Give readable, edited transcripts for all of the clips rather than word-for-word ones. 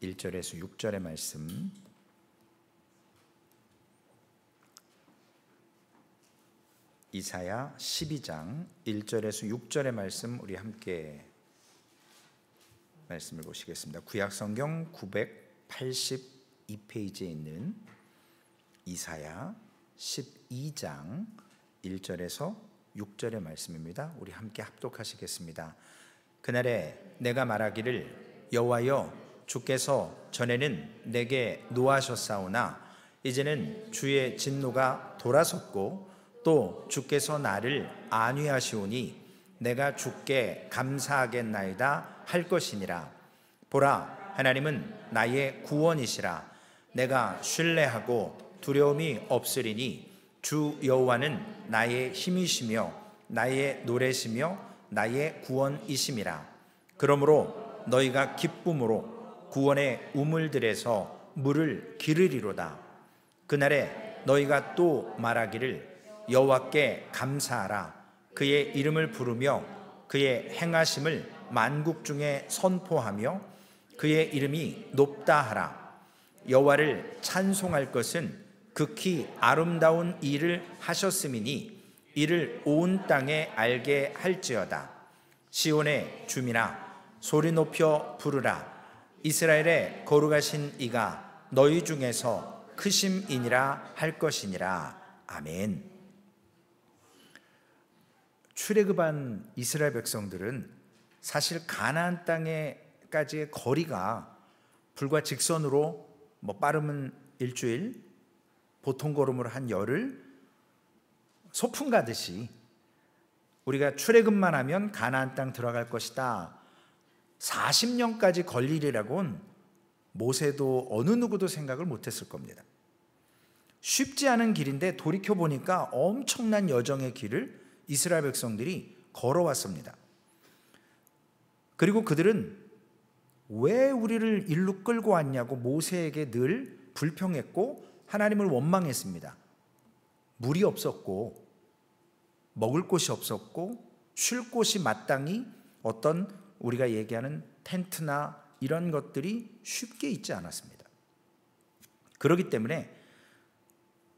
1절에서 6절의 말씀, 이사야 12장 1절에서 6절의 말씀 우리 함께 말씀을 보시겠습니다. 구약성경 982페이지에 있는 이사야 12장 1절에서 6절의 말씀입니다. 우리 함께 합독하시겠습니다. 그날에 내가 말하기를 여호와여 주께서 전에는 내게 노하셨사오나 이제는 주의 진노가 돌아섰고 또 주께서 나를 안위하시오니 내가 주께 감사하겠나이다 할 것이니라. 보라, 하나님은 나의 구원이시라. 내가 신뢰하고 두려움이 없으리니 주 여호와는 나의 힘이시며 나의 노래시며 나의 구원이심이라. 그러므로 너희가 기쁨으로 구원의 우물들에서 물을 기르리로다. 그날에 너희가 또 말하기를 여호와께 감사하라. 그의 이름을 부르며 그의 행하심을 만국 중에 선포하며 그의 이름이 높다 하라. 여호와를 찬송할 것은 극히 아름다운 일을 하셨음이니 이를 온 땅에 알게 할지어다. 시온의 주민아 소리 높여 부르라. 이스라엘의 거룩하신 이가 너희 중에서 크심이니라 할 것이니라. 아멘. 출애굽한 이스라엘 백성들은 사실 가나안 땅에까지의 거리가 불과 직선으로 빠르면 일주일, 보통 걸음으로 한 열흘, 소풍 가듯이 우리가 출애굽만 하면 가나안 땅 들어갈 것이다 40년까지 걸리리라고는 모세도 어느 누구도 생각을 못했을 겁니다. 쉽지 않은 길인데 돌이켜보니까 엄청난 여정의 길을 이스라엘 백성들이 걸어왔습니다. 그리고 그들은 왜 우리를 일로 끌고 왔냐고 모세에게 늘 불평했고 하나님을 원망했습니다. 물이 없었고 먹을 곳이 없었고 쉴 곳이 마땅히 어떤 우리가 얘기하는 텐트나 이런 것들이 쉽게 있지 않았습니다. 그렇기 때문에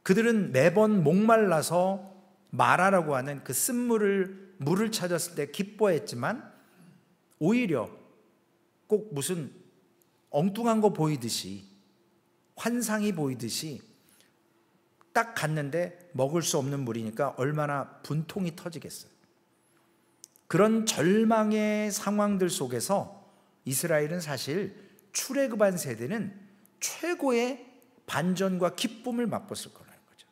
그들은 매번 목말라서 마라라고 하는 그 물을 찾았을 때 기뻐했지만 오히려 꼭 무슨 엉뚱한 거 보이듯이 환상이 보이듯이 딱 갔는데 먹을 수 없는 물이니까 얼마나 분통이 터지겠어요. 그런 절망의 상황들 속에서 이스라엘은 사실 출애굽한 세대는 최고의 반전과 기쁨을 맛봤을 거라는 거죠.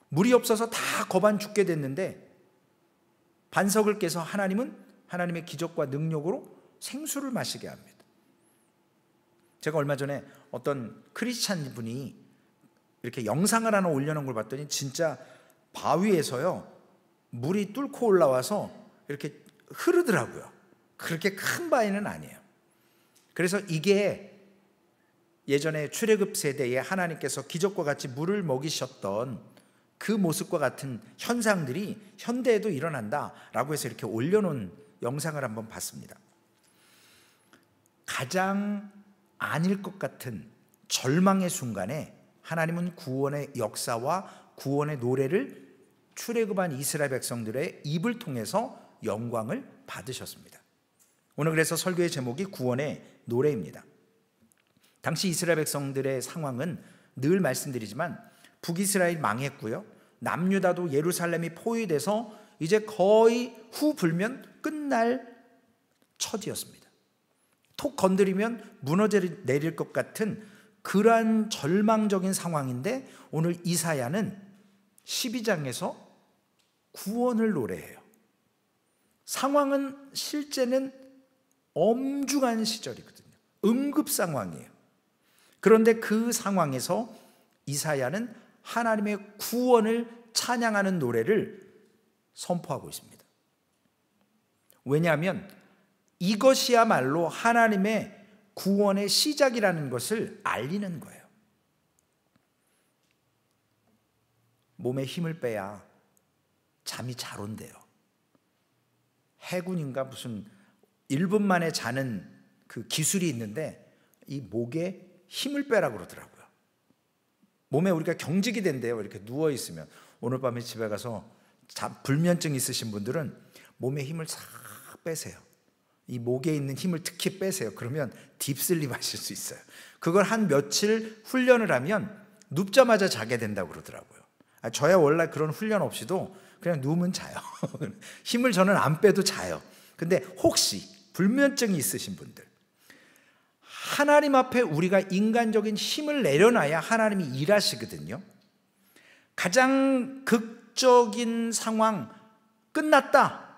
물이 없어서 다 거반 죽게 됐는데 반석을 깨서 하나님은 하나님의 기적과 능력으로 생수를 마시게 합니다. 제가 얼마 전에 어떤 크리스찬 분이 이렇게 영상을 하나 올려놓은 걸 봤더니 진짜 바위에서요 물이 뚫고 올라와서 이렇게 흐르더라고요. 그렇게 큰 바위는 아니에요. 그래서 이게 예전에 출애굽 세대에 하나님께서 기적과 같이 물을 먹이셨던 그 모습과 같은 현상들이 현대에도 일어난다라고 해서 이렇게 올려놓은 영상을 한번 봤습니다. 가장 아닐 것 같은 절망의 순간에 하나님은 구원의 역사와 구원의 노래를 출애굽한 이스라엘 백성들의 입을 통해서 영광을 받으셨습니다. 오늘 그래서 설교의 제목이 구원의 노래입니다. 당시 이스라엘 백성들의 상황은 늘 말씀드리지만 북이스라엘 망했고요, 남유다도 예루살렘이 포위돼서 이제 거의 후 불면 끝날 처지였습니다. 톡 건드리면 무너져 내릴 것 같은 그러한 절망적인 상황인데 오늘 이사야는 12장에서 구원을 노래해요. 상황은 실제는 엄중한 시절이거든요. 응급 상황이에요. 그런데 그 상황에서 이사야는 하나님의 구원을 찬양하는 노래를 선포하고 있습니다. 왜냐하면 이것이야말로 하나님의 구원의 시작이라는 것을 알리는 거예요. 몸에 힘을 빼야 잠이 잘 온대요. 해군인가 무슨 1분 만에 자는 그 기술이 있는데 이 목에 힘을 빼라고 그러더라고요. 몸에 우리가 경직이 된대요. 이렇게 누워 있으면. 오늘 밤에 집에 가서 불면증 있으신 분들은 몸에 힘을 싹 빼세요. 이 목에 있는 힘을 특히 빼세요. 그러면 딥슬립 하실 수 있어요. 그걸 한 며칠 훈련을 하면 눕자마자 자게 된다고 그러더라고요. 저야 원래 그런 훈련 없이도 그냥 누우면 자요. 힘을 저는 안 빼도 자요. 근데 혹시 불면증이 있으신 분들, 하나님 앞에 우리가 인간적인 힘을 내려놔야 하나님이 일하시거든요. 가장 극적인 상황, 끝났다,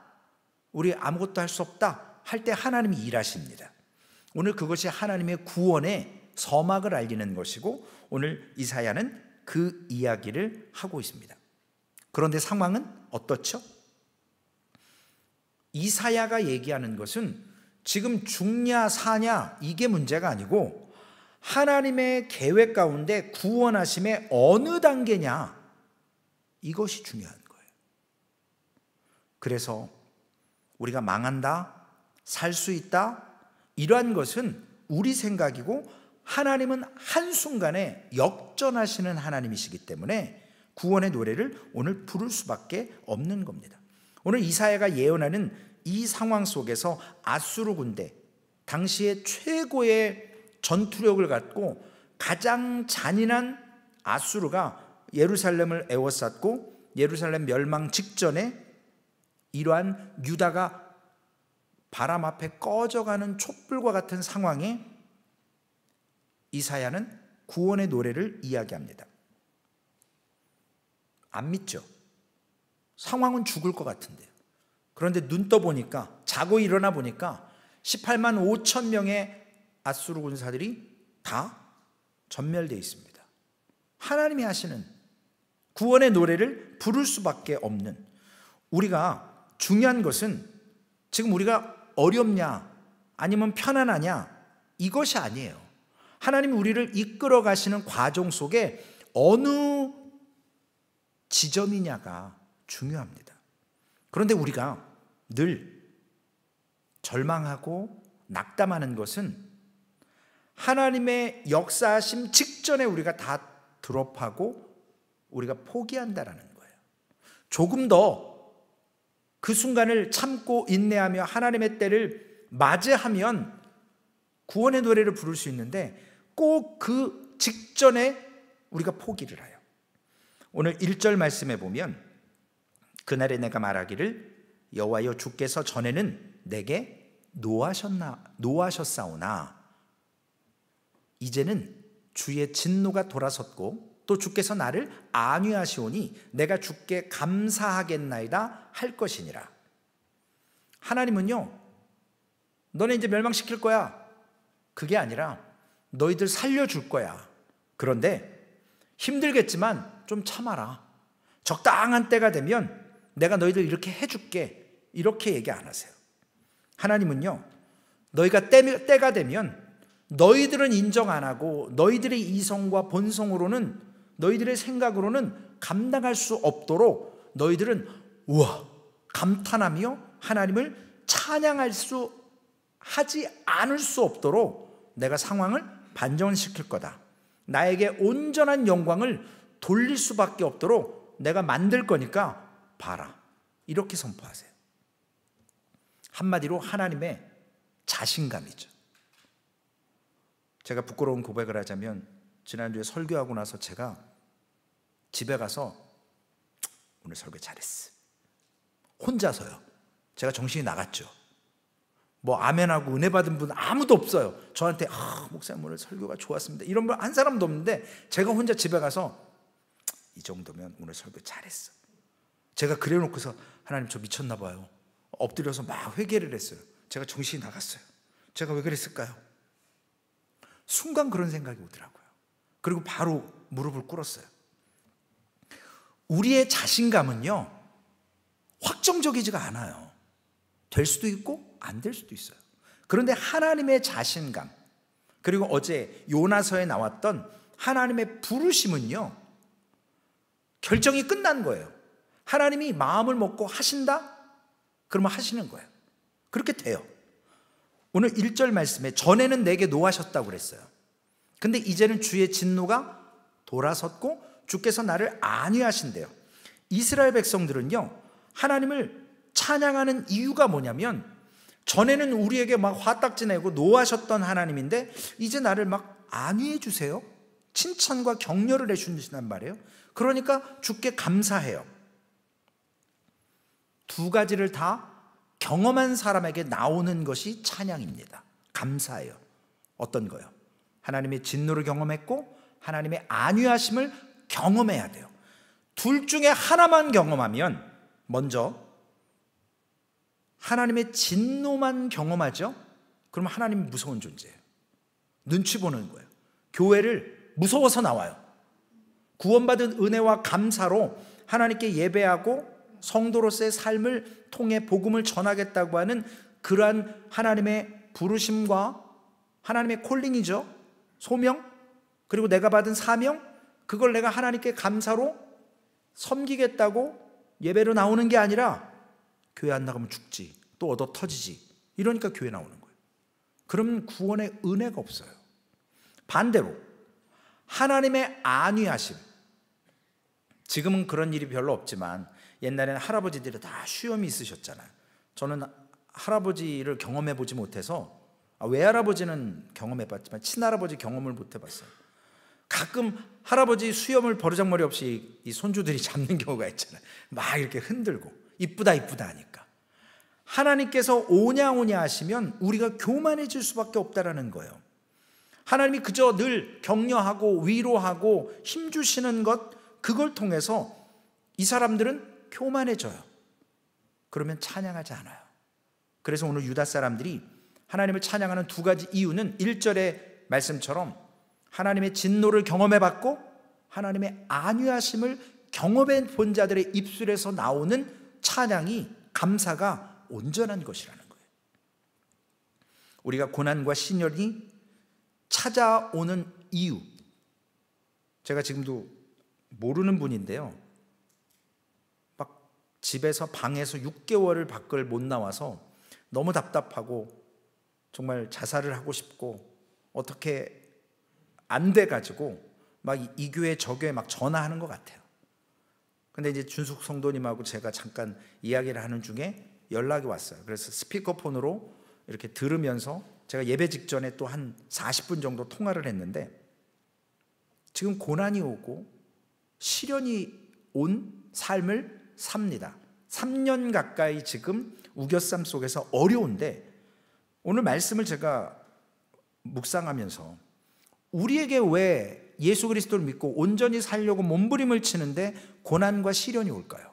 우리 아무것도 할 수 없다 할 때 하나님이 일하십니다. 오늘 그것이 하나님의 구원의 서막을 알리는 것이고, 오늘 이사야는 그 이야기를 하고 있습니다. 그런데 상황은 어떻죠? 이사야가 얘기하는 것은 지금 죽냐 사냐 이게 문제가 아니고 하나님의 계획 가운데 구원하심의 어느 단계냐, 이것이 중요한 거예요. 그래서 우리가 망한다, 살 수 있다, 이러한 것은 우리 생각이고 하나님은 한순간에 역전하시는 하나님이시기 때문에 구원의 노래를 오늘 부를 수밖에 없는 겁니다. 오늘 이사야가 예언하는 이 상황 속에서 아수르 군대, 당시의 최고의 전투력을 갖고 가장 잔인한 아수르가 예루살렘을 에워쌌고, 예루살렘 멸망 직전에 이러한 유다가 바람 앞에 꺼져가는 촛불과 같은 상황에 이사야는 구원의 노래를 이야기합니다. 안 믿죠? 상황은 죽을 것 같은데요. 그런데 눈 떠보니까, 자고 일어나 보니까 18만 5천 명의 아수르 군사들이 다 전멸되어 있습니다. 하나님이 하시는 구원의 노래를 부를 수밖에 없는, 우리가 중요한 것은 지금 우리가 어렵냐 아니면 편안하냐 이것이 아니에요. 하나님이 우리를 이끌어 가시는 과정 속에 어느 지점이냐가 중요합니다. 그런데 우리가 늘 절망하고 낙담하는 것은 하나님의 역사하심 직전에 우리가 다 드롭하고 우리가 포기한다라는 거예요. 조금 더 그 순간을 참고 인내하며 하나님의 때를 맞이하면 구원의 노래를 부를 수 있는데, 꼭 그 직전에 우리가 포기를 해요. 오늘 1절 말씀에 보면, 그날에 내가 말하기를 여호와여 주께서 전에는 내게 노하셨사오나 이제는 주의 진노가 돌아섰고 또 주께서 나를 안위하시오니 내가 주께 감사하겠나이다 할 것이니라. 하나님은요, 너네 이제 멸망시킬 거야, 그게 아니라 너희들 살려줄 거야. 그런데 힘들겠지만 좀 참아라. 적당한 때가 되면 내가 너희들 이렇게 해줄게, 이렇게 얘기 안 하세요. 하나님은요, 너희가 때가 되면 너희들은 인정 안 하고 너희들의 이성과 본성으로는, 너희들의 생각으로는 감당할 수 없도록 너희들은 우와 감탄하며 하나님을 찬양할 수 하지 않을 수 없도록 내가 상황을 반전시킬 거다. 나에게 온전한 영광을 돌릴 수밖에 없도록 내가 만들 거니까 봐라. 이렇게 선포하세요. 한마디로 하나님의 자신감이죠. 제가 부끄러운 고백을 하자면, 지난주에 설교하고 나서 제가 집에 가서 오늘 설교 잘했어, 혼자서요. 제가 정신이 나갔죠. 뭐 아멘하고 은혜 받은 분 아무도 없어요. 저한테 목사님 오늘 설교가 좋았습니다 이런 분 한 사람도 없는데, 제가 혼자 집에 가서 이 정도면 오늘 설교 잘했어. 제가 그래 놓고서 하나님 저 미쳤나 봐요. 엎드려서 막 회개를 했어요. 제가 정신이 나갔어요. 제가 왜 그랬을까요? 순간 그런 생각이 오더라고요. 그리고 바로 무릎을 꿇었어요. 우리의 자신감은요, 확정적이지가 않아요. 될 수도 있고 안 될 수도 있어요. 그런데 하나님의 자신감, 그리고 어제 요나서에 나왔던 하나님의 부르심은요, 결정이 끝난 거예요. 하나님이 마음을 먹고 하신다? 그러면 하시는 거예요. 그렇게 돼요. 오늘 1절 말씀에 전에는 내게 노하셨다고 그랬어요. 근데 이제는 주의 진노가 돌아섰고 주께서 나를 안위하신대요. 이스라엘 백성들은요, 하나님을 찬양하는 이유가 뭐냐면, 전에는 우리에게 막 화딱지 내고 노하셨던 하나님인데 이제 나를 막 안위해 주세요. 칭찬과 격려를 해주신단 말이에요. 그러니까 주께 감사해요. 두 가지를 다 경험한 사람에게 나오는 것이 찬양입니다. 감사해요. 어떤 거요? 하나님의 진노를 경험했고 하나님의 안위하심을 경험해야 돼요. 둘 중에 하나만 경험하면, 먼저 하나님의 진노만 경험하죠? 그러면 하나님이 무서운 존재예요. 눈치 보는 거예요. 교회를 무서워서 나와요. 구원받은 은혜와 감사로 하나님께 예배하고 성도로서의 삶을 통해 복음을 전하겠다고 하는 그러한 하나님의 부르심과 하나님의 콜링이죠. 소명, 그리고 내가 받은 사명, 그걸 내가 하나님께 감사로 섬기겠다고 예배로 나오는 게 아니라 교회 안 나가면 죽지, 또 얻어 터지지, 이러니까 교회 나오는 거예요. 그러면 구원의 은혜가 없어요. 반대로 하나님의 안위하심, 지금은 그런 일이 별로 없지만 옛날에는 할아버지들이 다 쉬엄이 있으셨잖아요. 저는 할아버지를 경험해 보지 못해서, 외할아버지는 경험해 봤지만 친할아버지 경험을 못 해봤어요. 가끔 할아버지 수염을 버르장머리 없이 이 손주들이 잡는 경우가 있잖아요. 막 이렇게 흔들고 이쁘다 이쁘다 하니까. 하나님께서 오냐오냐 하시면 우리가 교만해질 수밖에 없다라는 거예요. 하나님이 그저 늘 격려하고 위로하고 힘주시는 것, 그걸 통해서 이 사람들은 교만해져요. 그러면 찬양하지 않아요. 그래서 오늘 유다 사람들이 하나님을 찬양하는 두 가지 이유는 1절의 말씀처럼 하나님의 진노를 경험해봤고 하나님의 안위하심을 경험해 본 자들의 입술에서 나오는 찬양이, 감사가 온전한 것이라는 거예요. 우리가 고난과 시련이 찾아오는 이유, 제가 지금도 모르는 분인데요, 막 집에서 방에서 6개월을 밖을 못 나와서 너무 답답하고 정말 자살을 하고 싶고 어떻게 안 돼가지고 막 이 교회 저 교회 막 전화하는 것 같아요. 근데 이제 준숙 성도님하고 제가 잠깐 이야기를 하는 중에 연락이 왔어요. 그래서 스피커폰으로 이렇게 들으면서 제가 예배 직전에 또 한 40분 정도 통화를 했는데, 지금 고난이 오고 시련이 온 삶을 삽니다. 3년 가까이 지금 우겨쌈 속에서 어려운데, 오늘 말씀을 제가 묵상하면서 우리에게 왜 예수 그리스도를 믿고 온전히 살려고 몸부림을 치는데 고난과 시련이 올까요?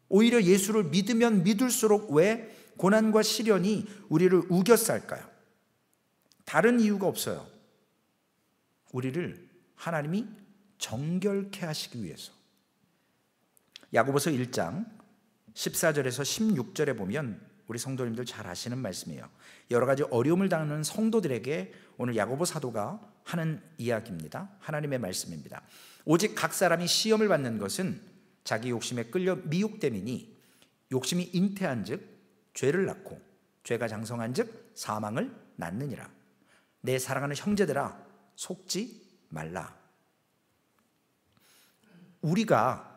오히려 예수를 믿으면 믿을수록 왜 고난과 시련이 우리를 우겨쌀까요? 다른 이유가 없어요. 우리를 하나님이 정결케 하시기 위해서. 야고보서 1장 14절에서 16절에 보면 우리 성도님들 잘 아시는 말씀이에요. 여러 가지 어려움을 당하는 성도들에게 오늘 야고보 사도가 하는 이야기입니다. 하나님의 말씀입니다. 오직 각 사람이 시험을 받는 것은 자기 욕심에 끌려 미혹됨이니, 욕심이 잉태한 즉 죄를 낳고 죄가 장성한 즉 사망을 낳느니라. 내 사랑하는 형제들아, 속지 말라. 우리가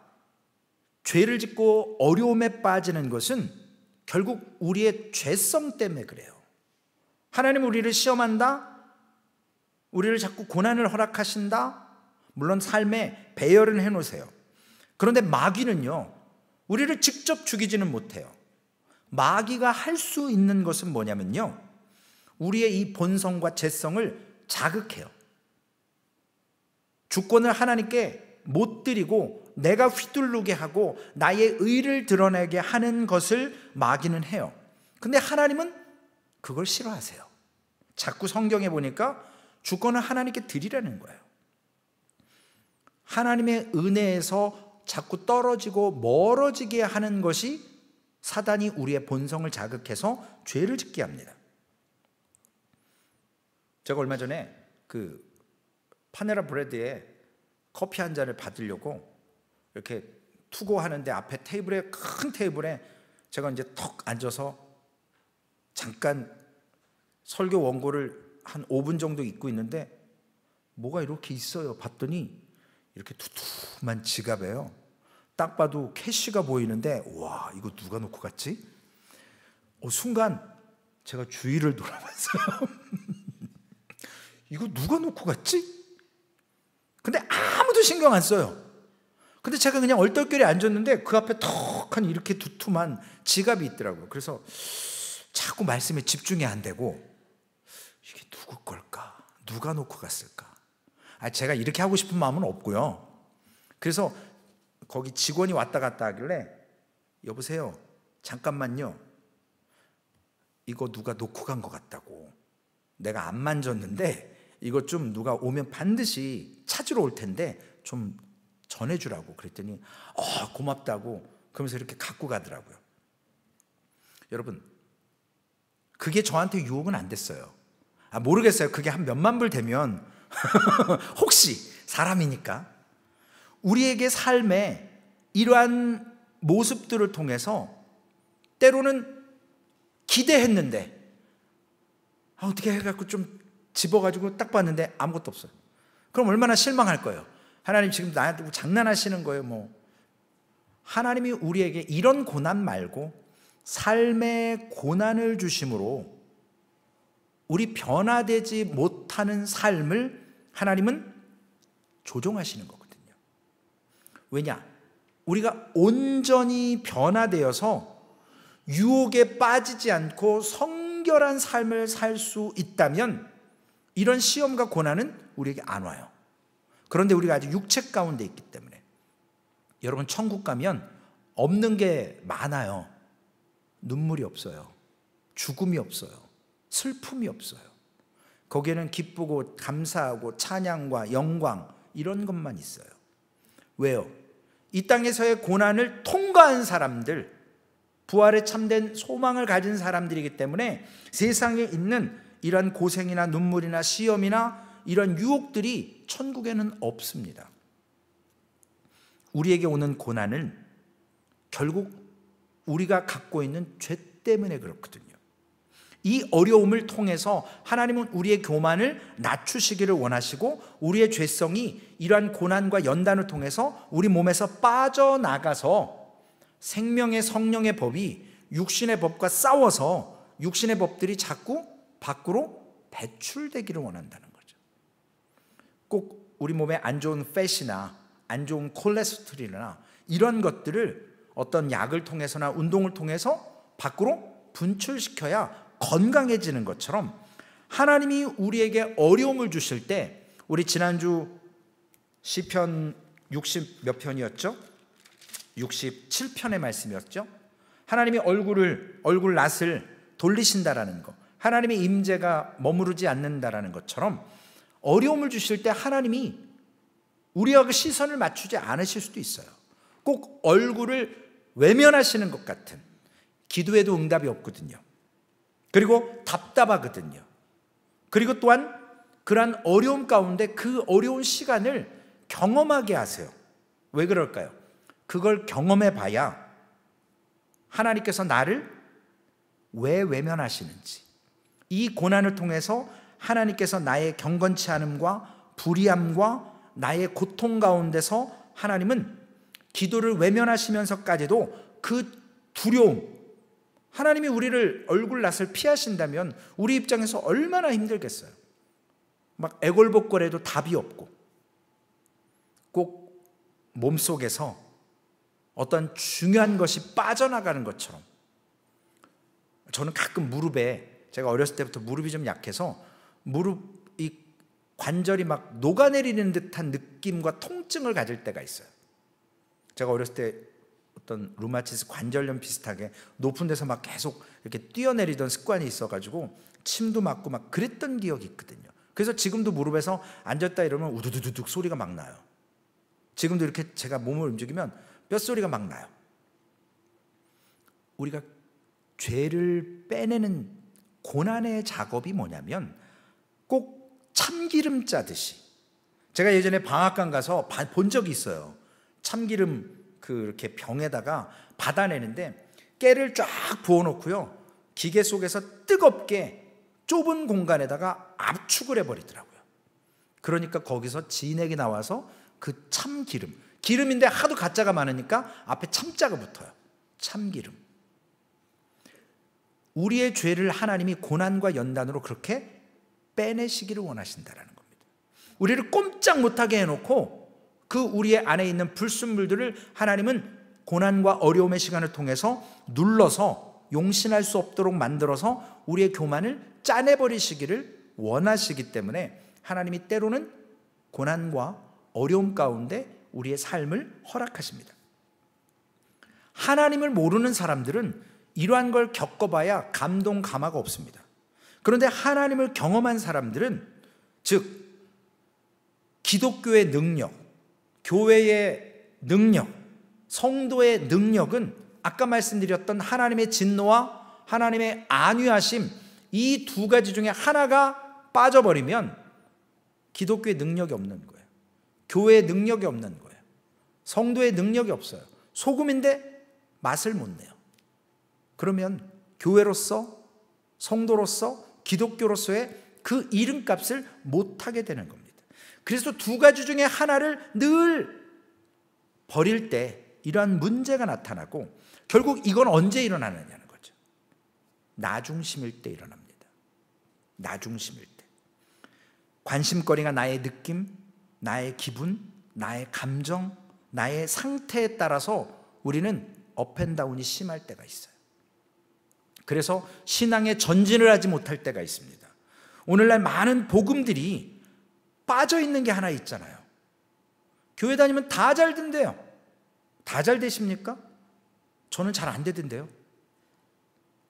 죄를 짓고 어려움에 빠지는 것은 결국 우리의 죄성 때문에 그래요. 하나님 우리를 시험한다, 우리를 자꾸 고난을 허락하신다, 물론 삶에 배열은 해놓으세요. 그런데 마귀는요, 우리를 직접 죽이지는 못해요. 마귀가 할 수 있는 것은 뭐냐면요, 우리의 이 본성과 죄성을 자극해요. 주권을 하나님께 못 드리고 내가 휘둘르게 하고 나의 의를 드러내게 하는 것을 마귀는 해요. 근데 하나님은 그걸 싫어하세요. 자꾸 성경에 보니까 주권을 하나님께 드리라는 거예요. 하나님의 은혜에서 자꾸 떨어지고 멀어지게 하는 것이 사단이 우리의 본성을 자극해서 죄를 짓게 합니다. 제가 얼마 전에 그 파네라 브레드에 커피 한 잔을 받으려고 이렇게 투고하는데 앞에 테이블에, 큰 테이블에 제가 이제 턱 앉아서 잠깐 설교 원고를 한 5분 정도 읽고 있는데 뭐가 이렇게 있어요. 봤더니 이렇게 두툼한 지갑이에요. 딱 봐도 캐시가 보이는데 와, 이거 누가 놓고 갔지? 순간 제가 주위를 돌아봤어요. 이거 누가 놓고 갔지? 근데 아무도 신경 안 써요. 근데 제가 그냥 얼떨결에 앉았는데 그 앞에 턱한 이렇게 두툼한 지갑이 있더라고요. 그래서 자꾸 말씀에 집중이 안 되고 이게 누구 걸까? 누가 놓고 갔을까? 제가 이렇게 하고 싶은 마음은 없고요. 그래서 거기 직원이 왔다 갔다 하길래 여보세요, 잠깐만요, 이거 누가 놓고 간 것 같다고. 내가 안 만졌는데 이거 좀 누가 오면 반드시 찾으러 올 텐데 좀 전해주라고 그랬더니 고맙다고 그러면서 이렇게 갖고 가더라고요. 여러분, 그게 저한테 유혹은 안 됐어요. 모르겠어요. 그게 한 몇만 불 되면 혹시 사람이니까 우리에게 삶에 이러한 모습들을 통해서 때로는 기대했는데 어떻게 해갖고 좀 집어가지고 딱 봤는데 아무것도 없어요. 그럼 얼마나 실망할 거예요. 하나님 지금 나한테 장난하시는 거예요. 하나님이 우리에게 이런 고난 말고 삶의 고난을 주심으로 우리 변화되지 못하는 삶을 하나님은 조종하시는 거거든요. 왜냐? 우리가 온전히 변화되어서 유혹에 빠지지 않고 성결한 삶을 살 수 있다면 이런 시험과 고난은 우리에게 안 와요. 그런데 우리가 아직 육체 가운데 있기 때문에 여러분, 천국 가면 없는 게 많아요. 눈물이 없어요. 죽음이 없어요. 슬픔이 없어요. 거기에는 기쁘고 감사하고 찬양과 영광 이런 것만 있어요. 왜요? 이 땅에서의 고난을 통과한 사람들, 부활에 참된 소망을 가진 사람들이기 때문에 세상에 있는 이런 고생이나 눈물이나 시험이나 이런 유혹들이 천국에는 없습니다. 우리에게 오는 고난은 결국 우리가 갖고 있는 죄 때문에 그렇거든요. 이 어려움을 통해서 하나님은 우리의 교만을 낮추시기를 원하시고 우리의 죄성이 이러한 고난과 연단을 통해서 우리 몸에서 빠져나가서 생명의 성령의 법이 육신의 법과 싸워서 육신의 법들이 자꾸 밖으로 배출되기를 원한다는 거죠. 꼭 우리 몸에 안 좋은 팻이나 안 좋은 콜레스테롤이나 이런 것들을 어떤 약을 통해서나 운동을 통해서 밖으로 분출시켜야 건강해지는 것처럼 하나님이 우리에게 어려움을 주실 때, 우리 지난주 시편 60 몇 편이었죠? 67편의 말씀이었죠? 하나님이 얼굴 낯을 돌리신다라는 것, 하나님의 임재가 머무르지 않는다라는 것처럼 어려움을 주실 때 하나님이 우리와 그 시선을 맞추지 않으실 수도 있어요. 꼭 얼굴을 외면하시는 것 같은, 기도에도 응답이 없거든요. 그리고 답답하거든요. 그리고 또한 그러한 어려움 가운데 그 어려운 시간을 경험하게 하세요. 왜 그럴까요? 그걸 경험해 봐야 하나님께서 나를 왜 외면하시는지, 이 고난을 통해서 하나님께서 나의 경건치 않음과 불의함과 나의 고통 가운데서 하나님은 기도를 외면하시면서까지도 그 두려움, 하나님이 우리를 얼굴 낯을 피하신다면 우리 입장에서 얼마나 힘들겠어요. 막 애걸복걸해도 답이 없고 꼭 몸속에서 어떤 중요한 것이 빠져나가는 것처럼, 저는 가끔 무릎에, 제가 어렸을 때부터 무릎이 좀 약해서 무릎 이 관절이 막 녹아내리는 듯한 느낌과 통증을 가질 때가 있어요. 제가 어렸을 때 어떤 루마티스 관절염 비슷하게 높은 데서 막 계속 이렇게 뛰어내리던 습관이 있어가지고 침도 맞고 막 그랬던 기억이 있거든요. 그래서 지금도 무릎에서 앉았다 이러면 우두두두둑 소리가 막 나요. 지금도 이렇게 제가 몸을 움직이면 뼛소리가 막 나요. 우리가 죄를 빼내는 고난의 작업이 뭐냐면 꼭 참기름 짜듯이, 제가 예전에 방앗간 가서 본 적이 있어요. 참기름 그렇게 병에다가 받아내는데 깨를 쫙 부어놓고요, 기계 속에서 뜨겁게 좁은 공간에다가 압축을 해버리더라고요. 그러니까 거기서 진액이 나와서 그 참기름, 기름인데 하도 가짜가 많으니까 앞에 참자가 붙어요. 참기름. 우리의 죄를 하나님이 고난과 연단으로 그렇게 빼내시기를 원하신다라는 겁니다. 우리를 꼼짝 못하게 해놓고 그 우리의 안에 있는 불순물들을 하나님은 고난과 어려움의 시간을 통해서 눌러서 용신할 수 없도록 만들어서 우리의 교만을 짜내버리시기를 원하시기 때문에 하나님이 때로는 고난과 어려움 가운데 우리의 삶을 허락하십니다. 하나님을 모르는 사람들은 이러한 걸 겪어봐야 감동 감화가 없습니다. 그런데 하나님을 경험한 사람들은, 즉 기독교의 능력, 교회의 능력, 성도의 능력은 아까 말씀드렸던 하나님의 진노와 하나님의 안위하심, 이 두 가지 중에 하나가 빠져버리면 기독교의 능력이 없는 거예요. 교회의 능력이 없는 거예요. 성도의 능력이 없어요. 소금인데 맛을 못 내요. 그러면 교회로서, 성도로서, 기독교로서의 그 이름값을 못하게 되는 겁니다. 그래서 두 가지 중에 하나를 늘 버릴 때 이러한 문제가 나타나고, 결국 이건 언제 일어나느냐는 거죠. 나중심일 때 일어납니다. 나중심일 때. 관심거리가 나의 느낌, 나의 기분, 나의 감정, 나의 상태에 따라서 우리는 업앤다운이 심할 때가 있어요. 그래서 신앙의 전진을 하지 못할 때가 있습니다. 오늘날 많은 복음들이 빠져 있는 게 하나 있잖아요. 교회 다니면 다 잘 된대요. 다 잘 되십니까? 저는 잘 안 되던데요.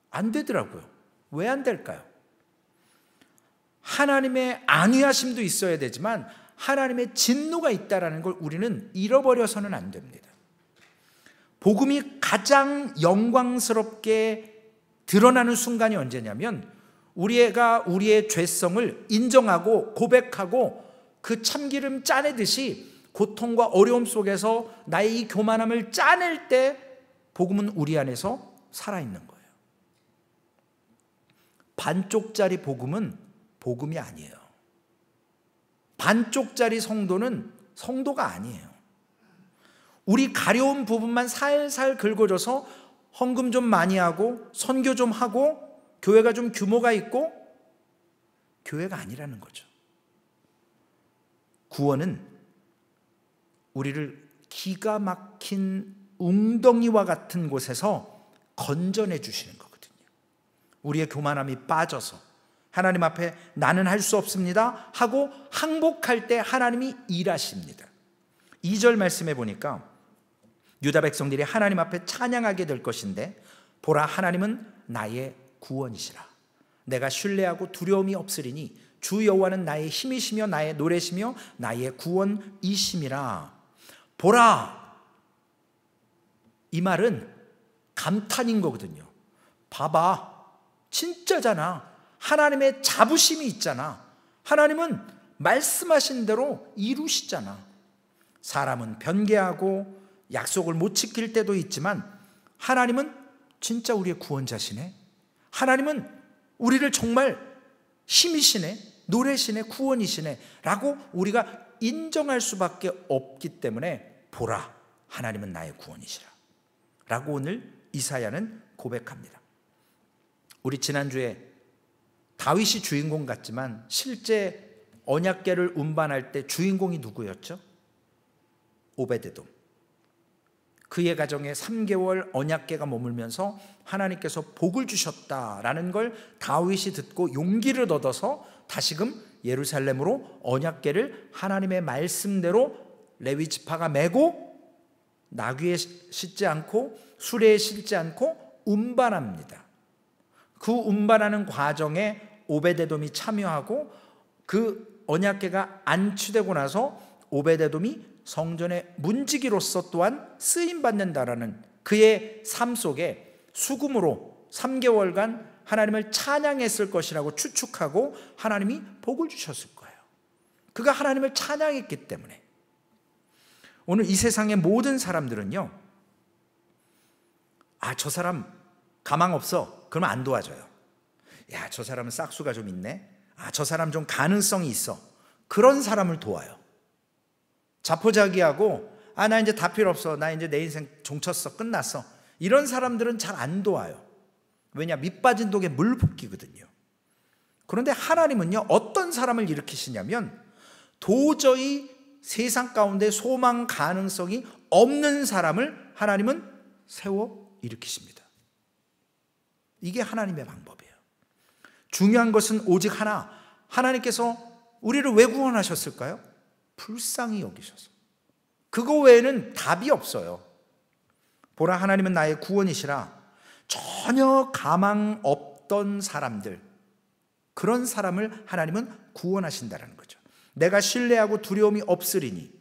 안 되더라고요. 왜 안 될까요? 하나님의 안위하심도 있어야 되지만 하나님의 진노가 있다는 걸 우리는 잃어버려서는 안 됩니다. 복음이 가장 영광스럽게 드러나는 순간이 언제냐면, 우리가 우리의 죄성을 인정하고 고백하고 그 참기름 짜내듯이 고통과 어려움 속에서 나의 이 교만함을 짜낼 때 복음은 우리 안에서 살아있는 거예요. 반쪽짜리 복음은 복음이 아니에요. 반쪽짜리 성도는 성도가 아니에요. 우리 가려운 부분만 살살 긁어줘서 헌금 좀 많이 하고 선교 좀 하고 교회가 좀 규모가 있고, 교회가 아니라는 거죠. 구원은 우리를 기가 막힌 웅덩이와 같은 곳에서 건져내 주시는 거거든요. 우리의 교만함이 빠져서 하나님 앞에 나는 할 수 없습니다 하고 항복할 때 하나님이 일하십니다. 2절 말씀해 보니까 유다 백성들이 하나님 앞에 찬양하게 될 것인데, 보라, 하나님은 나의 구원이시라. 내가 신뢰하고 두려움이 없으리니 주 여호와는 나의 힘이시며 나의 노래시며 나의 구원이심이라. 보라, 이 말은 감탄인 거거든요. 봐봐, 진짜잖아. 하나님의 자부심이 있잖아. 하나님은 말씀하신 대로 이루시잖아. 사람은 변개하고 약속을 못 지킬 때도 있지만 하나님은 진짜 우리의 구원자시네. 하나님은 우리를 정말 힘이시네, 노래시네, 구원이시네 라고 우리가 인정할 수밖에 없기 때문에, 보라, 하나님은 나의 구원이시라 라고 오늘 이사야는 고백합니다. 우리 지난주에 다윗이 주인공 같지만 실제 언약궤를 운반할 때 주인공이 누구였죠? 오베데돔. 그의 가정에 3개월 언약궤가 머물면서 하나님께서 복을 주셨다라는 걸 다윗이 듣고 용기를 얻어서 다시금 예루살렘으로 언약궤를 하나님의 말씀대로 레위 지파가 메고 나귀에 싣지 않고 수레에 싣지 않고 운반합니다. 그 운반하는 과정에 오베데돔이 참여하고 그 언약궤가 안치되고 나서 오베데돔이 성전의 문지기로서 또한 쓰임받는다라는 그의 삶 속에 수금으로 3개월간 하나님을 찬양했을 것이라고 추측하고 하나님이 복을 주셨을 거예요. 그가 하나님을 찬양했기 때문에. 오늘 이 세상의 모든 사람들은요, 저 사람 가망 없어, 그러면 안 도와줘요. 야, 저 사람은 싹수가 좀 있네. 저 사람 좀 가능성이 있어. 그런 사람을 도와요. 자포자기하고 나 이제 다 필요 없어. 나 이제 내 인생 종쳤어. 끝났어. 이런 사람들은 잘 안 도와요. 왜냐? 밑 빠진 독에 물 붓기거든요. 그런데 하나님은요, 어떤 사람을 일으키시냐면 도저히 세상 가운데 소망 가능성이 없는 사람을 하나님은 세워 일으키십니다. 이게 하나님의 방법이에요. 중요한 것은 오직 하나, 하나님께서 우리를 왜 구원하셨을까요? 불쌍히 여기셔서. 그거 외에는 답이 없어요. 보라, 하나님은 나의 구원이시라. 전혀 가망 없던 사람들, 그런 사람을 하나님은 구원하신다는 거죠. 내가 신뢰하고 두려움이 없으리니.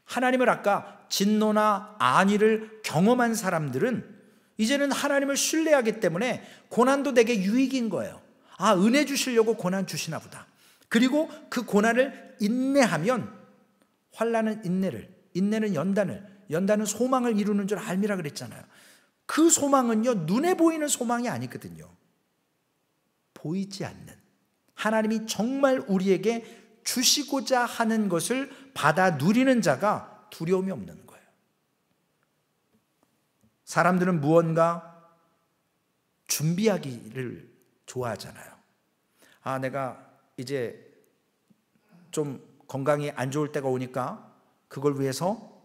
하나님을 아까 진노나 안위를 경험한 사람들은 이제는 하나님을 신뢰하기 때문에 고난도 내게 유익인 거예요. 은혜 주시려고 고난 주시나 보다. 그리고 그 고난을 인내하면 환난은 인내를, 인내는 연단을, 연단은 소망을 이루는 줄 알미라 그랬잖아요. 그 소망은요, 눈에 보이는 소망이 아니거든요. 보이지 않는, 하나님이 정말 우리에게 주시고자 하는 것을 받아 누리는 자가 두려움이 없는 거예요. 사람들은 무언가 준비하기를 좋아하잖아요. 내가 이제 좀 건강이 안 좋을 때가 오니까 그걸 위해서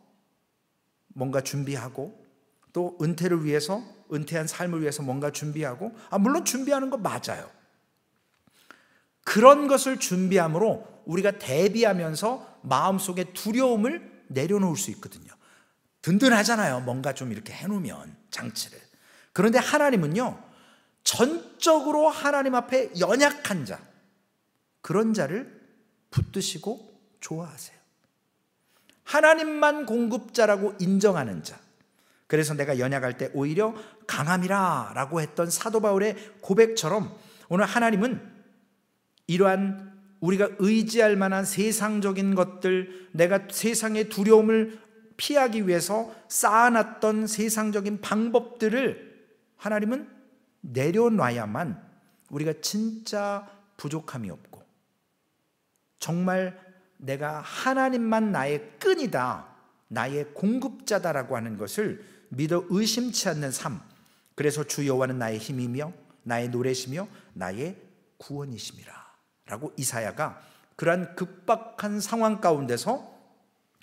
뭔가 준비하고, 또 은퇴를 위해서, 은퇴한 삶을 위해서 뭔가 준비하고, 물론 준비하는 거 맞아요. 그런 것을 준비함으로 우리가 대비하면서 마음속에 두려움을 내려놓을 수 있거든요. 든든하잖아요. 뭔가 좀 이렇게 해놓으면 장치를. 그런데 하나님은요, 전적으로 하나님 앞에 연약한 자, 그런 자를 붙드시고 좋아하세요. 하나님만 공급자라고 인정하는 자. 그래서 내가 연약할 때 오히려 강함이라 라고 했던 사도 바울의 고백처럼 오늘 하나님은 이러한 우리가 의지할 만한 세상적인 것들, 내가 세상의 두려움을 피하기 위해서 쌓아놨던 세상적인 방법들을 하나님은 내려놔야만 우리가 진짜 부족함이 없고, 정말 내가 하나님만 나의 끈이다, 나의 공급자다라고 하는 것을 믿어 의심치 않는 삶. 그래서 주 여호와는 나의 힘이며 나의 노래시며 나의 구원이심이라 라고 이사야가 그러한 급박한 상황 가운데서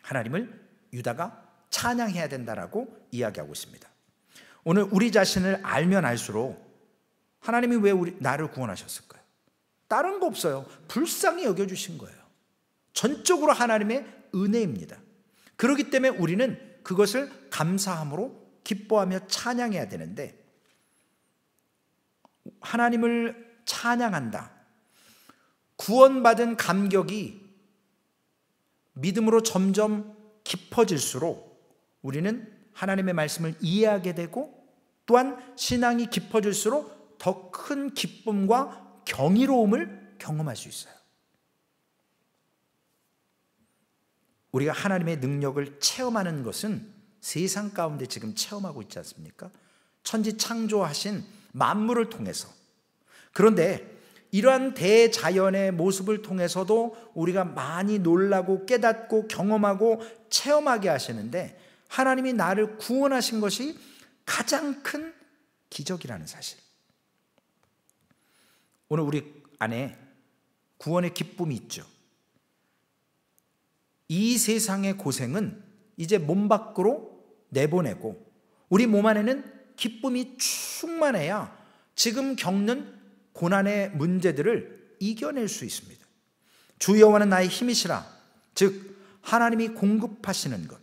하나님을 유다가 찬양해야 된다라고 이야기하고 있습니다. 오늘 우리 자신을 알면 알수록 하나님이 왜 나를 구원하셨을까요? 다른 거 없어요. 불쌍히 여겨주신 거예요. 전적으로 하나님의 은혜입니다. 그렇기 때문에 우리는 그것을 감사함으로 기뻐하며 찬양해야 되는데, 하나님을 찬양한다, 구원받은 감격이 믿음으로 점점 깊어질수록 우리는 하나님의 말씀을 이해하게 되고, 또한 신앙이 깊어질수록 더 큰 기쁨과 경이로움을 경험할 수 있어요. 우리가 하나님의 능력을 체험하는 것은 세상 가운데 지금 체험하고 있지 않습니까? 천지 창조하신 만물을 통해서. 그런데 이러한 대자연의 모습을 통해서도 우리가 많이 놀라고 깨닫고 경험하고 체험하게 하시는데, 하나님이 나를 구원하신 것이 가장 큰 기적이라는 사실. 오늘 우리 안에 구원의 기쁨이 있죠. 이 세상의 고생은 이제 몸 밖으로 내보내고 우리 몸 안에는 기쁨이 충만해야 지금 겪는 고난의 문제들을 이겨낼 수 있습니다. 주 여호와는 나의 힘이시라, 즉 하나님이 공급하시는 것.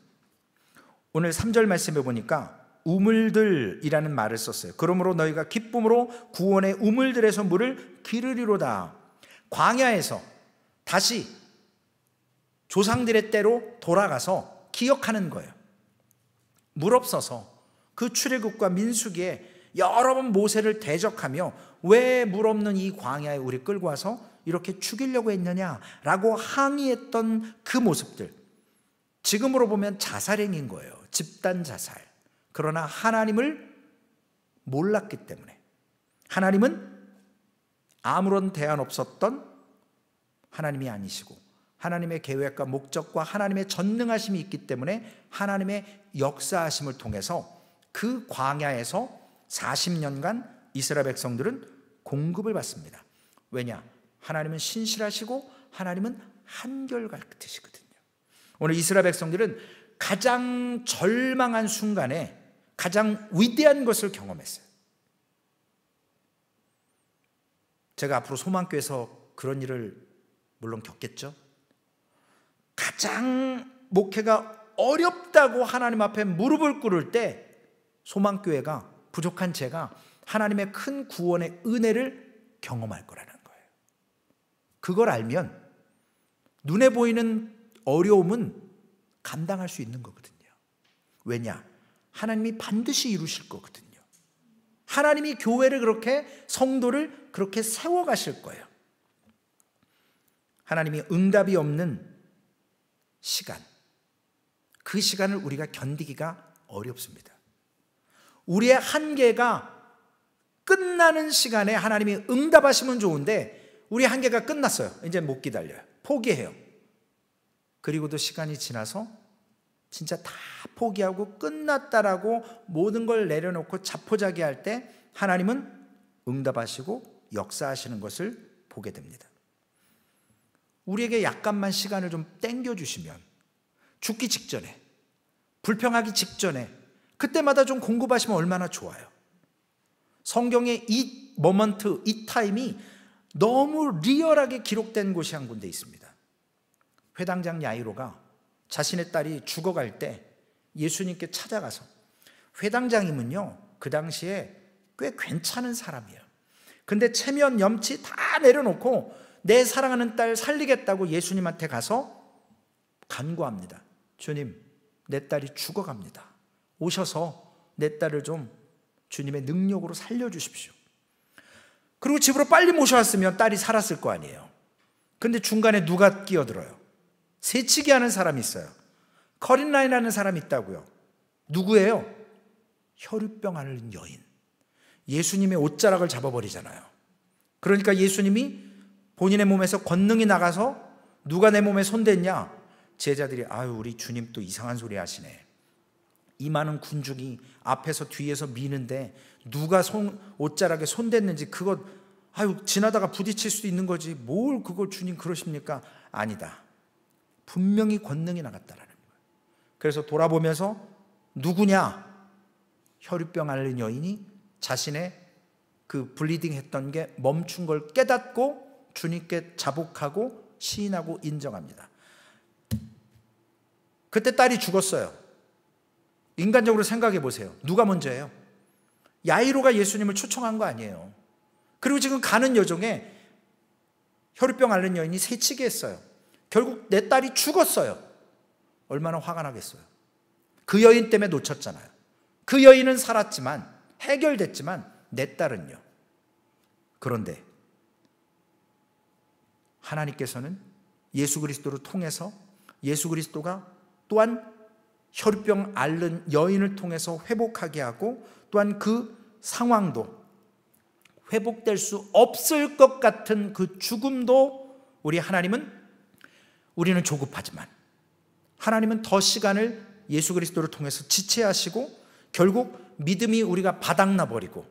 오늘 3절 말씀에 보니까 우물들이라는 말을 썼어요. 그러므로 너희가 기쁨으로 구원의 우물들에서 물을 기르리로다. 광야에서 다시 조상들의 때로 돌아가서 기억하는 거예요. 물 없어서 그 출애굽과 민수기에 여러 번 모세를 대적하며 왜 물 없는 이 광야에 우리 끌고 와서 이렇게 죽이려고 했느냐라고 항의했던 그 모습들, 지금으로 보면 자살행위인 거예요. 집단 자살. 그러나 하나님을 몰랐기 때문에, 하나님은 아무런 대안 없었던 하나님이 아니시고 하나님의 계획과 목적과 하나님의 전능하심이 있기 때문에 하나님의 역사하심을 통해서 그 광야에서 40년간 이스라엘 백성들은 공급을 받습니다. 왜냐? 하나님은 신실하시고 하나님은 한결같으시거든요. 오늘 이스라엘 백성들은 가장 절망한 순간에 가장 위대한 것을 경험했어요. 제가 앞으로 소망교회에서 그런 일을 물론 겪겠죠. 가장 목회가 어렵다고 하나님 앞에 무릎을 꿇을 때 소망교회가, 부족한 제가 하나님의 큰 구원의 은혜를 경험할 거라는 거예요. 그걸 알면 눈에 보이는 어려움은 감당할 수 있는 거거든요. 왜냐? 하나님이 반드시 이루실 거거든요. 하나님이 교회를 그렇게, 성도를 그렇게 세워가실 거예요. 하나님이 응답이 없는 시간, 그 시간을 우리가 견디기가 어렵습니다. 우리의 한계가 끝나는 시간에 하나님이 응답하시면 좋은데 우리 한계가 끝났어요. 이제 못 기다려요. 포기해요. 그리고도 시간이 지나서 진짜 다 포기하고 끝났다라고 모든 걸 내려놓고 자포자기할 때 하나님은 응답하시고 역사하시는 것을 보게 됩니다. 우리에게 약간만 시간을 좀 땡겨주시면, 죽기 직전에, 불평하기 직전에 그때마다 좀 공급하시면 얼마나 좋아요. 성경에 이 모먼트, 이 타임이 너무 리얼하게 기록된 곳이 한 군데 있습니다. 회당장 야이로가 자신의 딸이 죽어갈 때 예수님께 찾아가서, 회당장이면요 그 당시에 꽤 괜찮은 사람이에요. 근데 체면, 염치 다 내려놓고 내 사랑하는 딸 살리겠다고 예수님한테 가서 간구합니다. 주님, 내 딸이 죽어갑니다. 오셔서 내 딸을 좀 주님의 능력으로 살려주십시오. 그리고 집으로 빨리 모셔왔으면 딸이 살았을 거 아니에요. 근데 중간에 누가 끼어들어요? 새치기 하는 사람이 있어요. 커린라인하는 사람이 있다고요. 누구예요? 혈유병 앓는 여인. 예수님의 옷자락을 잡아버리잖아요. 그러니까 예수님이 본인의 몸에서 권능이 나가서 누가 내 몸에 손댔냐? 제자들이 아유 우리 주님 또 이상한 소리 하시네. 이 많은 군중이 앞에서 뒤에서 미는데 누가 옷자락에 손댔는지 그것 아유 지나다가 부딪힐 수도 있는 거지 뭘 그걸 주님 그러십니까? 아니다. 분명히 권능이 나갔다라는 거예요. 그래서 돌아보면서 누구냐? 혈유병 앓는 여인이 자신의 그 블리딩 했던 게 멈춘 걸 깨닫고 주님께 자복하고 시인하고 인정합니다. 그때 딸이 죽었어요. 인간적으로 생각해 보세요. 누가 먼저예요? 야이로가 예수님을 초청한 거 아니에요. 그리고 지금 가는 여정에 혈유병 앓는 여인이 새치기 했어요. 결국 내 딸이 죽었어요. 얼마나 화가 나겠어요. 그 여인 때문에 놓쳤잖아요. 그 여인은 살았지만 해결됐지만 내 딸은요. 그런데 하나님께서는 예수 그리스도를 통해서 예수 그리스도가 또한 혈유병 앓는 여인을 통해서 회복하게 하고 또한 그 상황도 회복될 수 없을 것 같은 그 죽음도 우리는 조급하지만 하나님은 더 시간을 예수 그리스도를 통해서 지체하시고 결국 믿음이 우리가 바닥나 버리고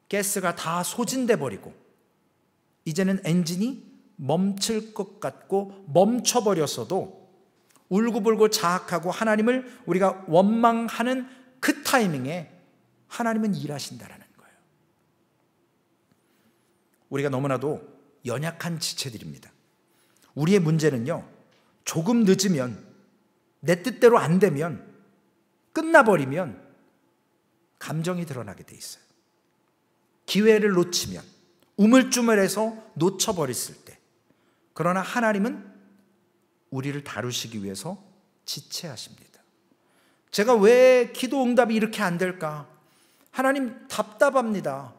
가스가 다 소진돼 버리고 이제는 엔진이 멈출 것 같고 멈춰버렸어도 울고불고 자학하고 하나님을 우리가 원망하는 그 타이밍에 하나님은 일하신다라는 거예요. 우리가 너무나도 연약한 지체들입니다. 우리의 문제는요, 조금 늦으면 내 뜻대로 안 되면 끝나버리면 감정이 드러나게 돼 있어요. 기회를 놓치면 우물쭈물해서 놓쳐버렸을 때. 그러나 하나님은 우리를 다루시기 위해서 지체하십니다. 제가 왜 기도 응답이 이렇게 안 될까? 하나님 답답합니다.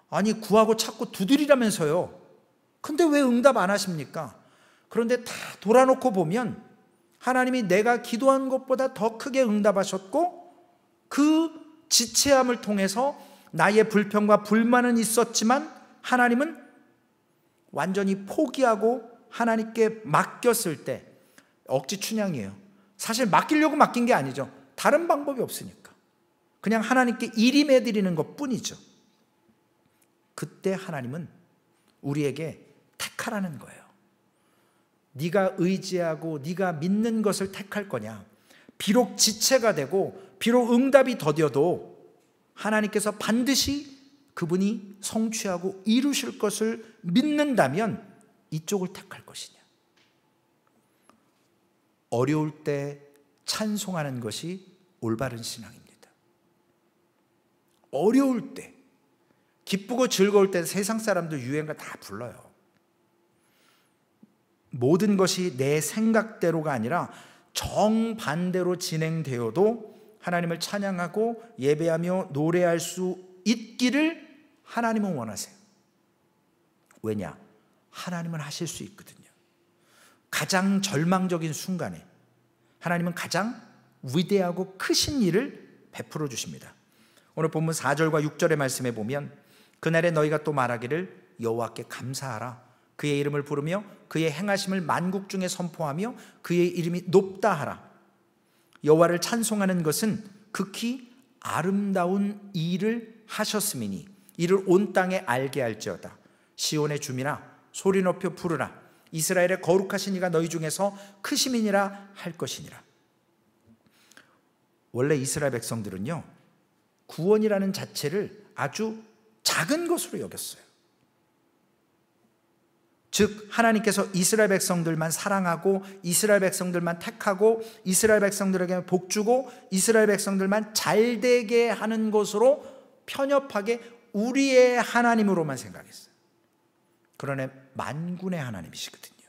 아니 구하고 찾고 두드리라면서요. 근데 왜 응답 안 하십니까? 그런데 다 돌아놓고 보면 하나님이 내가 기도한 것보다 더 크게 응답하셨고 그 지체함을 통해서 나의 불평과 불만은 있었지만 하나님은 완전히 포기하고 하나님께 맡겼을 때, 억지 춘향이에요. 사실 맡기려고 맡긴 게 아니죠. 다른 방법이 없으니까 그냥 하나님께 일임해 드리는 것 뿐이죠. 그때 하나님은 우리에게 택하라는 거예요. 네가 의지하고 네가 믿는 것을 택할 거냐. 비록 지체가 되고 비록 응답이 더뎌도 하나님께서 반드시 그분이 성취하고 이루실 것을 믿는다면 이쪽을 택할 것이냐. 어려울 때 찬송하는 것이 올바른 신앙입니다. 어려울 때, 기쁘고 즐거울 때 세상 사람들 유행가 다 불러요. 모든 것이 내 생각대로가 아니라 정반대로 진행되어도 하나님을 찬양하고 예배하며 노래할 수 있기를 하나님은 원하세요. 왜냐? 하나님은 하실 수 있거든요. 가장 절망적인 순간에 하나님은 가장 위대하고 크신 일을 베풀어 주십니다. 오늘 본문 4절과 6절의 말씀에 보면 그날에 너희가 또 말하기를 여호와께 감사하라. 그의 이름을 부르며 그의 행하심을 만국 중에 선포하며 그의 이름이 높다 하라. 여호와를 찬송하는 것은 극히 아름다운 일을 하셨음이니 이를 온 땅에 알게 할지어다. 시온의 주민아 소리 높여 부르라. 이스라엘의 거룩하신 이가 너희 중에서 크심이니라 할 것이니라. 원래 이스라엘 백성들은요, 구원이라는 자체를 아주 작은 것으로 여겼어요. 즉 하나님께서 이스라엘 백성들만 사랑하고 이스라엘 백성들만 택하고 이스라엘 백성들에게 복 주고 이스라엘 백성들만 잘되게 하는 것으로 편협하게 우리의 하나님으로만 생각했어요. 그러나 만군의 하나님이시거든요.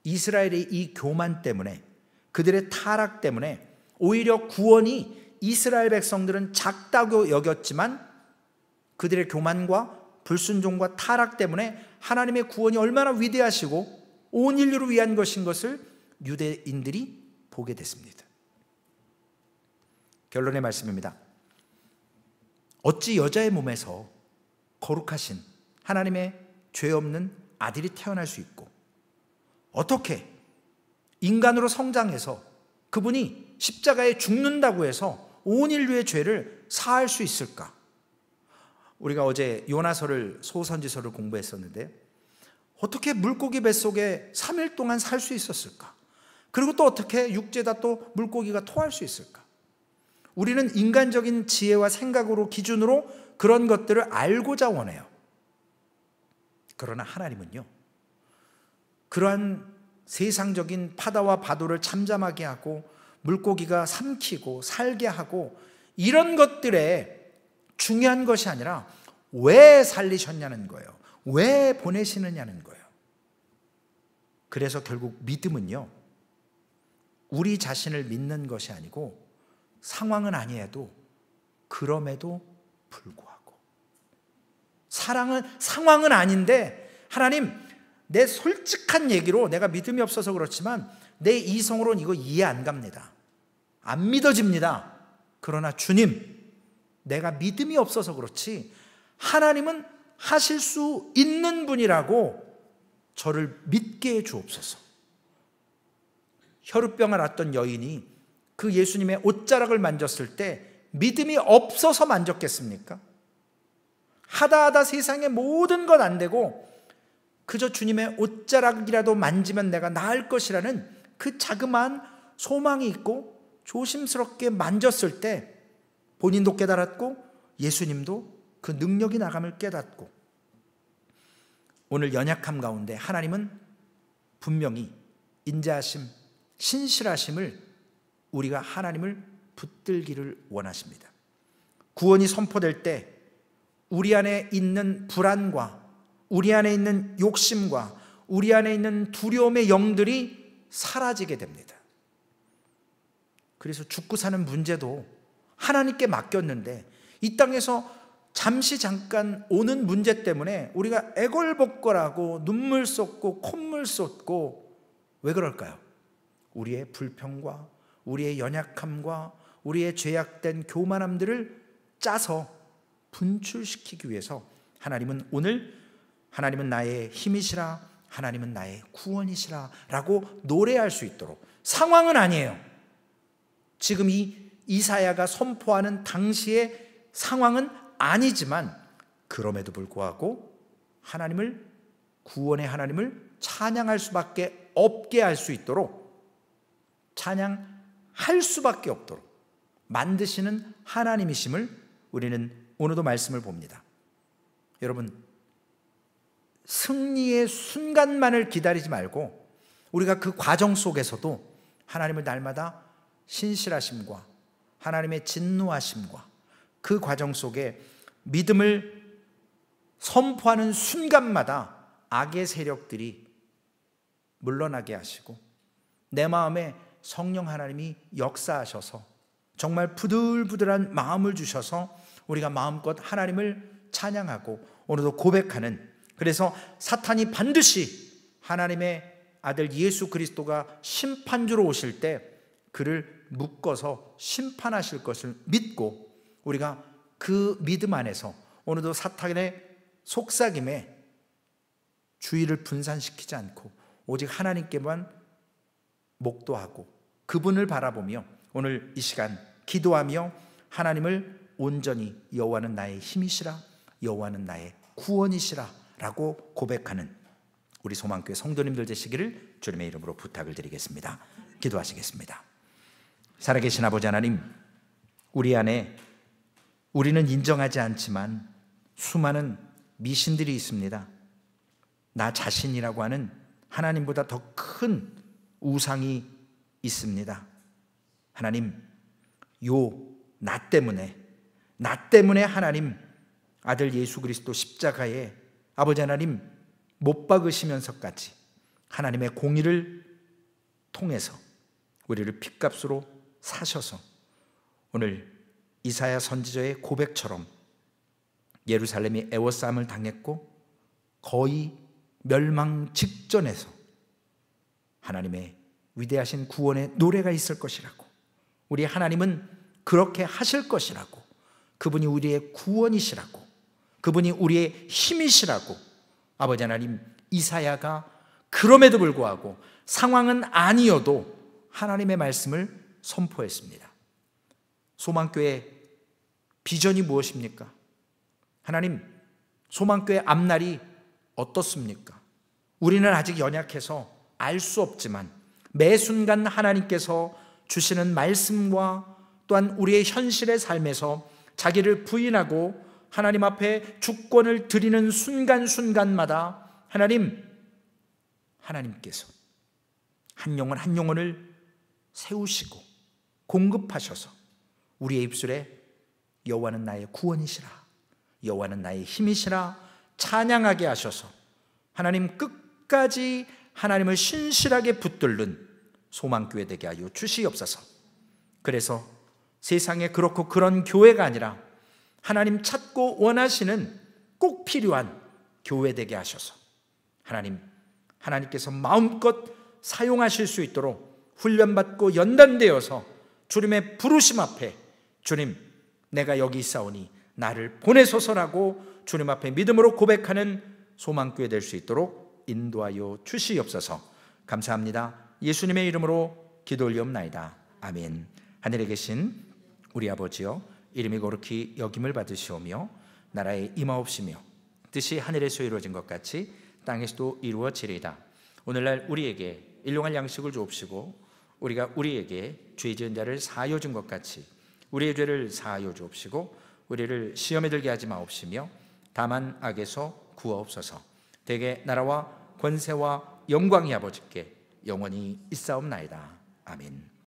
이스라엘의 이 교만 때문에, 그들의 타락 때문에 오히려 구원이 이스라엘 백성들은 작다고 여겼지만 그들의 교만과 불순종과 타락 때문에 하나님의 구원이 얼마나 위대하시고 온 인류를 위한 것인 것을 유대인들이 보게 됐습니다. 결론의 말씀입니다. 어찌 여자의 몸에서 거룩하신 하나님의 죄 없는 아들이 태어날 수 있고 어떻게 인간으로 성장해서 그분이 십자가에 죽는다고 해서 온 인류의 죄를 사할 수 있을까? 우리가 어제 요나서를, 소선지서를 공부했었는데 어떻게 물고기 뱃속에 3일 동안 살 수 있었을까? 그리고 또 어떻게 육지에다 또 물고기가 토할 수 있을까? 우리는 인간적인 지혜와 생각으로 기준으로 그런 것들을 알고자 원해요. 그러나 하나님은요, 그러한 세상적인 파다와 파도를 잠잠하게 하고 물고기가 삼키고 살게 하고 이런 것들에 중요한 것이 아니라 왜 살리셨냐는 거예요. 왜 보내시느냐는 거예요. 그래서 결국 믿음은요, 우리 자신을 믿는 것이 아니고 상황은 아니어도 그럼에도 불구하고, 사랑은 상황은 아닌데 하나님, 내 솔직한 얘기로 내가 믿음이 없어서 그렇지만 내 이성으로는 이거 이해 안 갑니다. 안 믿어집니다. 그러나 주님, 내가 믿음이 없어서 그렇지 하나님은 하실 수 있는 분이라고 저를 믿게 해 주옵소서. 혈우병을 앓던 여인이 그 예수님의 옷자락을 만졌을 때 믿음이 없어서 만졌겠습니까? 하다 세상의 모든 것 안 되고 그저 주님의 옷자락이라도 만지면 내가 나을 것이라는 그 자그마한 소망이 있고 조심스럽게 만졌을 때 본인도 깨달았고 예수님도 그 능력이 나감을 깨닫고, 오늘 연약함 가운데 하나님은 분명히 인자하심, 신실하심을 우리가 하나님을 붙들기를 원하십니다. 구원이 선포될 때 우리 안에 있는 불안과 우리 안에 있는 욕심과 우리 안에 있는 두려움의 영들이 사라지게 됩니다. 그래서 죽고 사는 문제도 하나님께 맡겼는데 이 땅에서 잠시 잠깐 오는 문제 때문에 우리가 애걸복걸하고 눈물 쏟고 콧물 쏟고, 왜 그럴까요? 우리의 불평과 우리의 연약함과 우리의 죄악된 교만함들을 짜서 분출시키기 위해서 하나님은 오늘 하나님은 나의 힘이시라, 하나님은 나의 구원이시라 라고 노래할 수 있도록, 상황은 아니에요. 지금 이 이사야가 선포하는 당시의 상황은 아니지만 그럼에도 불구하고 하나님을, 구원의 하나님을 찬양할 수밖에 없게 할 수 있도록, 찬양할 수밖에 없도록 만드시는 하나님이심을 우리는 오늘도 말씀을 봅니다. 여러분, 승리의 순간만을 기다리지 말고 우리가 그 과정 속에서도 하나님을 날마다 신실하심과 하나님의 진노하심과 그 과정 속에 믿음을 선포하는 순간마다 악의 세력들이 물러나게 하시고 내 마음에 성령 하나님이 역사하셔서 정말 부들부들한 마음을 주셔서 우리가 마음껏 하나님을 찬양하고 오늘도 고백하는, 그래서 사탄이 반드시 하나님의 아들 예수 그리스도가 심판주로 오실 때 그를 묶어서 심판하실 것을 믿고 우리가 그 믿음 안에서 오늘도 사탄의 속삭임에 주의를 분산시키지 않고 오직 하나님께만 목도하고 그분을 바라보며 오늘 이 시간 기도하며 하나님을 온전히 여호와는 나의 힘이시라, 여호와는 나의 구원이시라 라고 고백하는 우리 소망교회 성도님들 되시기를 주님의 이름으로 부탁을 드리겠습니다. 기도하시겠습니다. 살아계신 아버지 하나님, 우리 안에 우리는 인정하지 않지만 수많은 미신들이 있습니다. 나 자신이라고 하는 하나님보다 더 큰 우상이 있습니다. 하나님, 나 때문에 하나님 아들 예수 그리스도 십자가에 아버지 하나님 못 박으시면서까지 하나님의 공의를 통해서 우리를 핏값으로 사셔서 오늘 이사야 선지자의 고백처럼 예루살렘이 애워싸움을 당했고 거의 멸망 직전에서 하나님의 위대하신 구원의 노래가 있을 것이라고, 우리 하나님은 그렇게 하실 것이라고, 그분이 우리의 구원이시라고, 그분이 우리의 힘이시라고 아버지 하나님 이사야가 그럼에도 불구하고 상황은 아니어도 하나님의 말씀을 선포했습니다. 소망교회 비전이 무엇입니까? 하나님, 소망교회 앞날이 어떻습니까? 우리는 아직 연약해서 알 수 없지만 매 순간 하나님께서 주시는 말씀과 또한 우리의 현실의 삶에서 자기를 부인하고 하나님 앞에 주권을 드리는 순간순간마다 하나님께서 한 영혼 한 영혼을 세우시고 공급하셔서 우리의 입술에 여호와는 나의 구원이시라, 여호와는 나의 힘이시라 찬양하게 하셔서 하나님 끝까지 하나님을 신실하게 붙들는 소망교회 되게 하여 주시옵소서. 그래서 세상에 그렇고 그런 교회가 아니라 하나님 찾고 원하시는 꼭 필요한 교회 되게 하셔서 하나님께서 마음껏 사용하실 수 있도록 훈련받고 연단되어서 주님의 부르심 앞에 주님, 내가 여기 있사오니 나를 보내소서라고 주님 앞에 믿음으로 고백하는 소망교회 될 수 있도록 인도하여 주시옵소서. 감사합니다. 예수님의 이름으로 기도 올리옵나이다. 아멘. 하늘에 계신 우리 아버지여, 이름이 거룩히 여김을 받으시오며 나라에 임하옵시며 뜻이 하늘에서 이루어진 것 같이 땅에서도 이루어지리이다. 오늘날 우리에게 일용할 양식을 주옵시고 우리가 우리에게 죄 지은 자를 사하여 준 것 같이 우리의 죄를 사하여 주옵시고 우리를 시험에 들게 하지 마옵시며 다만 악에서 구하옵소서. 대개 나라와 권세와 영광이 아버지께 영원히 있사옵나이다. 아멘.